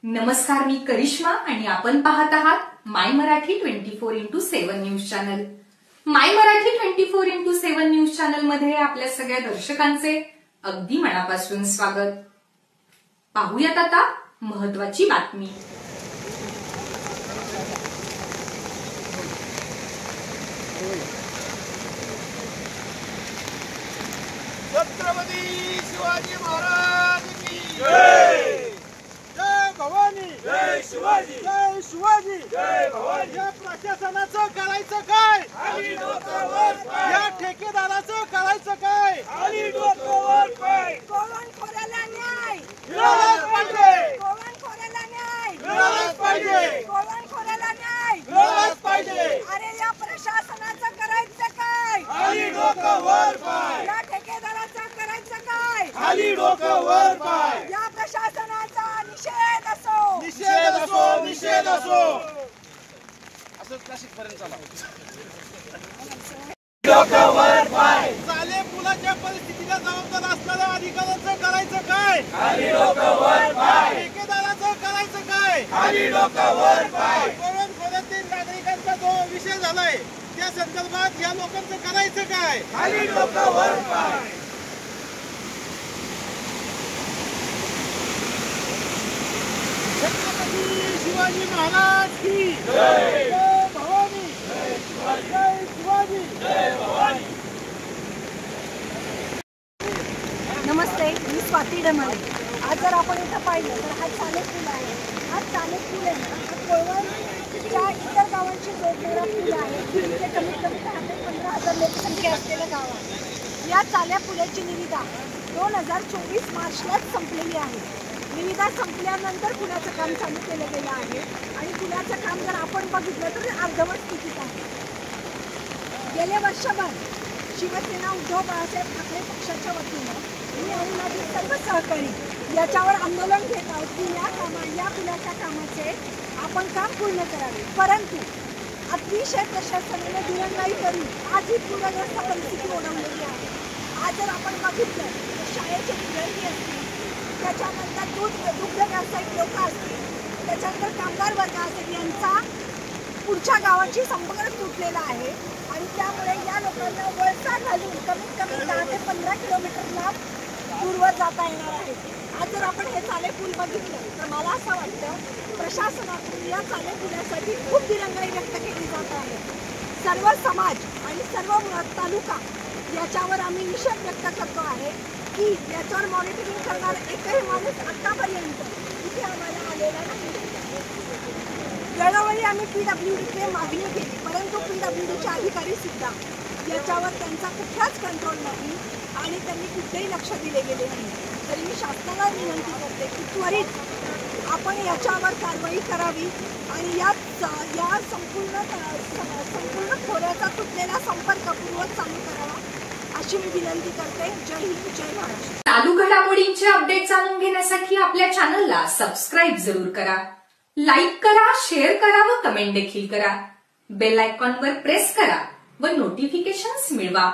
नमस्कार, मी करिश्मा आणि आपण पाहत आहात माय मराठी 24x7 न्यूज चॅनल। माय मराठी 24x7 न्यूज चॅनल मध्ये आपल्या सगळ्या दर्शकांचे अगदी मनापासून स्वागत। पाहूयात आता महत्त्वाची बातमी। छत्रपती शिवाजी महाराज की जय। जय भवानी, जय शिवाजी, जय शिवाजी, जय भवानी। या प्रशासनाचं करायचं काय? खाली डोकं वर पाय। या ठेकेदाराचं करायचं काय? खाली डोकं वर पाय। गोवणखोराला न्याय मिळालाच पाहिजे, गोवणखोराला न्याय मिळालाच पाहिजे, गोवणखोराला न्याय मिळालाच पाहिजे। अरे या प्रशासनाचं करायचं काय? खाली डोकं वर पाय। या ठेकेदाराचं करायचं काय? खाली डोकं वर पाय। या प्रशासनाचा निषेध असो, निषेध असो, निषेध असो। असंच नाशिक पर्यंत चला। डोकं वर पाय। चाले पुलाच्या परिस्थितीला जबाबदार असणाऱ्या अधिकाऱ्यांचं करायचं काय? खाली डोकं वर पाय। ठेकेदाराचं करायचं काय? खाली डोकं वर पाय। गोवणखोरातील नागरिकांचा जो विषय झालाय त्या संदर्भात या लोकांचं करायचं काय? खाली डोकं वर पाय। छत्रपती शिवाजी महाराज की जय। जय भवानी, जय शिवाजी, जय शिवाजी, जय भवानी। नमस्ते, मी स्वाती डमाळे। आज जर आपण इथं पाहिलं तर हा चालक पूल आहे। हा चालक पूल आहे ना, हा कोळवणच्या इतर गावांशी जोडलेला पूल आहे। तिथे कमीत कमी 10 ते 15,000 लोकसंख्या असलेलं गाव आहे। या चाल्या पुलाची निविदा 2024 मार्चलाच संपलेली आहे। निविदा संपल्यानंतर पुलाचं काम चालू केलं गेलं आहे आणि पुलाचं काम जर आपण बघितलं तर अर्धवट स्थितीत आहे। गेले वर्षभर शिवसेना उद्धव बाळासाहेब ठाकरे पक्षाच्या वतीनं मी आणि माझे सर्व सहकारी याच्यावर आंदोलन घेत आहोत की या पुलाच्या कामाचे आपण काम पूर्ण करावे, परंतु अतिशय प्रशासनाने दिरंगाई करून आज ही पूरग्रस्त परिस्थिती ओढवलेली आहे। आज जर आपण बघितलं तर शाळेचे विद्यार्थी असतील, त्याच्यानंतर दुग्ध व्यावसायिक लोक असतील, त्याच्यानंतर कामगार वर्ग असेल, यांचा पुढच्या गावांशी संपर्क तुटलेला आहे आणि त्यामुळे या लोकांना वळसा घालून कमीत कमी 10 ते 15 किलोमीटर लांब दूरवर जाता येणार आहे। आज जर आपण हे चाले पूल बघितलं तर मला असं वाटतं प्रशासनातून या चाले पुलासाठी खूप दिरंगाई व्यक्त केली जात आहे। सर्व समाज आणि सर्व तालुका याच्यावर आम्ही निषेध व्यक्त करतो आहे की याच्यावर मॉनिटरिंग करणारा एकही माणूस आतापर्यंत इथे आम्हाला आलेला नाही। वेळोवेळी आम्ही PWDकडे मागणी केली, परंतु PWDचे अधिकारी सुद्धा याच्यावर त्यांचा कुठलाच कंट्रोल नाही आणि त्यांनी कुठेही लक्ष दिले गेले नाही। तरी मी शासनाला विनंती करते की त्वरित आपण याच्यावर कारवाई करावी आणि या संपूर्ण खोऱ्याचा तुटलेला संपर्क पूर्वत चालू करावा अशी मी विनंती करते। जय हिंद, जय महाराष्ट्र। चालू घडामोडींचे अपडेट जाणून घेण्यासाठी आपल्या चॅनलला सबस्क्राईब जरूर करा, लाईक करा, शेअर करा व कमेंट देखील करा। बेल आयकॉनवर प्रेस करा व नोटिफिकेशन्स मिळवा।